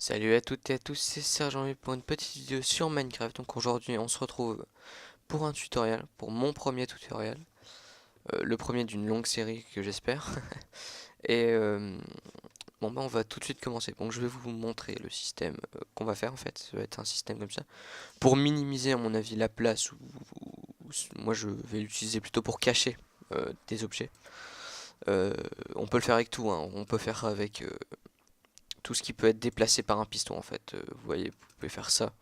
Salut à toutes et à tous, c'est Sergent pour une petite vidéo sur Minecraft. Donc aujourd'hui on se retrouve pour un tutoriel, pour mon premier tutoriel, le premier d'une longue série que j'espère. Et bon bah on va tout de suite commencer. Donc je vais vous montrer le système qu'on va faire en fait. Ça va être un système comme ça. Pour minimiser à mon avis la place, moi je vais l'utiliser plutôt pour cacher des objets. On peut le faire avec tout, hein. On peut faire avec tout ce qui peut être déplacé par un piston en fait. Vous voyez, vous pouvez faire ça.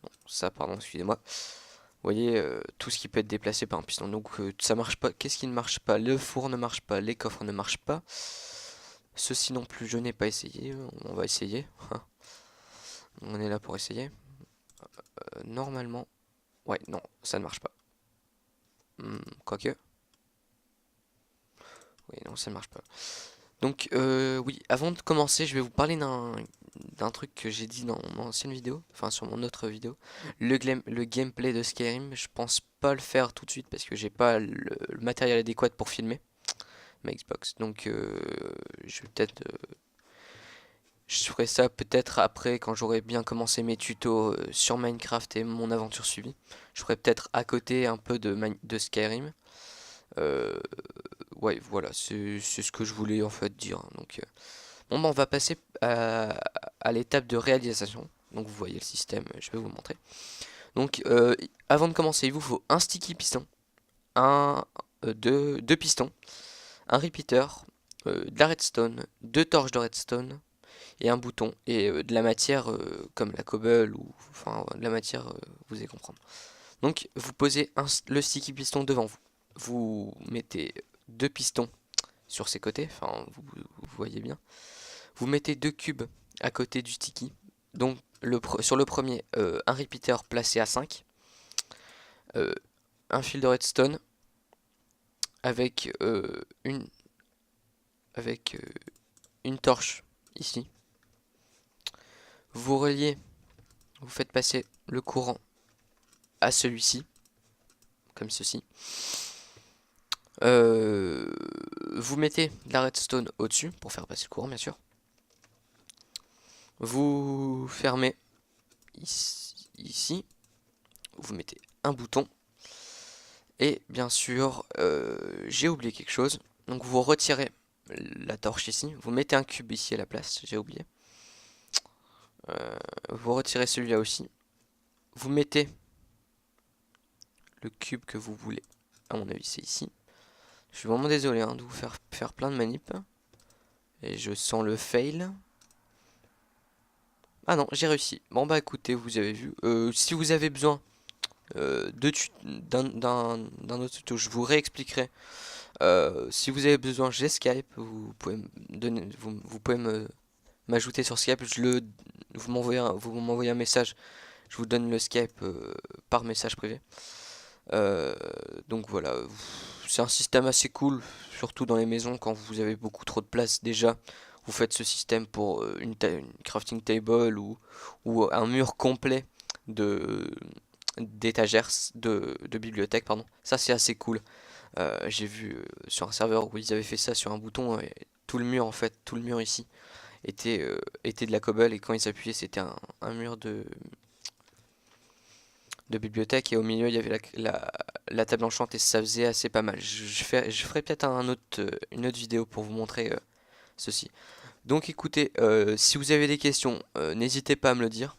Non, ça, pardon, excusez-moi. Vous voyez, tout ce qui peut être déplacé par un piston. Donc ça marche pas. Qu'est-ce qui ne marche pas? Le four ne marche pas, les coffres ne marchent pas. Ceci non plus, je n'ai pas essayé. On va essayer. On est là pour essayer. Normalement. Ouais, non, ça ne marche pas. Quoique. Oui, non, ça ne marche pas. Donc, oui, avant de commencer, je vais vous parler d'un truc que j'ai dit dans mon ancienne vidéo, enfin sur mon autre vidéo. Le gameplay de Skyrim, je pense pas le faire tout de suite parce que j'ai pas le matériel adéquat pour filmer ma Xbox. Donc, je vais peut-être, je ferai ça peut-être après quand j'aurai bien commencé mes tutos sur Minecraft et mon aventure suivie. Je ferai peut-être à côté un peu de Skyrim. Euh, ouais, voilà, c'est ce que je voulais en fait dire. Donc, bon, bah, on va passer à l'étape de réalisation. Donc, vous voyez le système, je vais vous montrer. Donc, avant de commencer, il vous faut un sticky piston, deux pistons, un repeater, de la redstone, deux torches de redstone et un bouton et de la matière comme la cobble ou enfin de la matière, vous allez comprendre. Donc, vous posez le sticky piston devant vous. Vous mettez deux pistons sur ses côtés, enfin vous voyez bien. Vous mettez deux cubes à côté du sticky. Donc sur le premier, un repeater placé à 5, euh, un fil de redstone avec, avec une torche ici. Vous reliez, vous faites passer le courant à celui-ci, comme ceci. Vous mettez la redstone au-dessus pour faire passer le courant, bien sûr. Vous fermez ici. Vous mettez un bouton. Et bien sûr, j'ai oublié quelque chose. Donc vous retirez la torche ici. Vous mettez un cube ici à la place. J'ai oublié. Vous retirez celui-là aussi. Vous mettez le cube que vous voulez. À mon avis, c'est ici. Je suis vraiment désolé hein, de vous faire plein de manips. Et je sens le fail. Ah non, j'ai réussi. Bon bah écoutez, vous avez vu. Si vous avez besoin d'un autre tuto, je vous réexpliquerai. Si vous avez besoin, j'ai Skype. Vous pouvez me donner, vous pouvez m'ajouter sur Skype. Vous m'envoyez un message. Je vous donne le Skype par message privé. Euh, donc voilà, c'est un système assez cool, surtout dans les maisons quand vous avez beaucoup trop de place déjà. Vous faites ce système pour une crafting table ou un mur complet de d'étagères de bibliothèque, pardon. Ça c'est assez cool. J'ai vu sur un serveur où ils avaient fait ça sur un bouton et tout le mur en fait, tout le mur ici était de la cobble et quand ils s'appuyaient c'était un mur de bibliothèque et au milieu il y avait la table enchantée et ça faisait assez pas mal. Je ferai peut-être une autre vidéo pour vous montrer ceci. Donc écoutez, si vous avez des questions, n'hésitez pas à me le dire.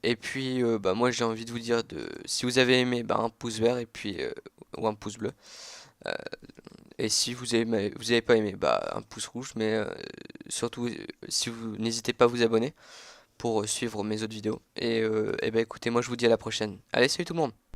Et puis bah, moi j'ai envie de vous dire si vous avez aimé bah, un pouce vert et puis ou un pouce bleu. Euh, et si vous avez pas aimé bah, un pouce rouge. Mais surtout si vous n'hésitez pas à vous abonner pour suivre mes autres vidéos. Et bah écoutez, moi je vous dis à la prochaine. Allez, salut tout le monde!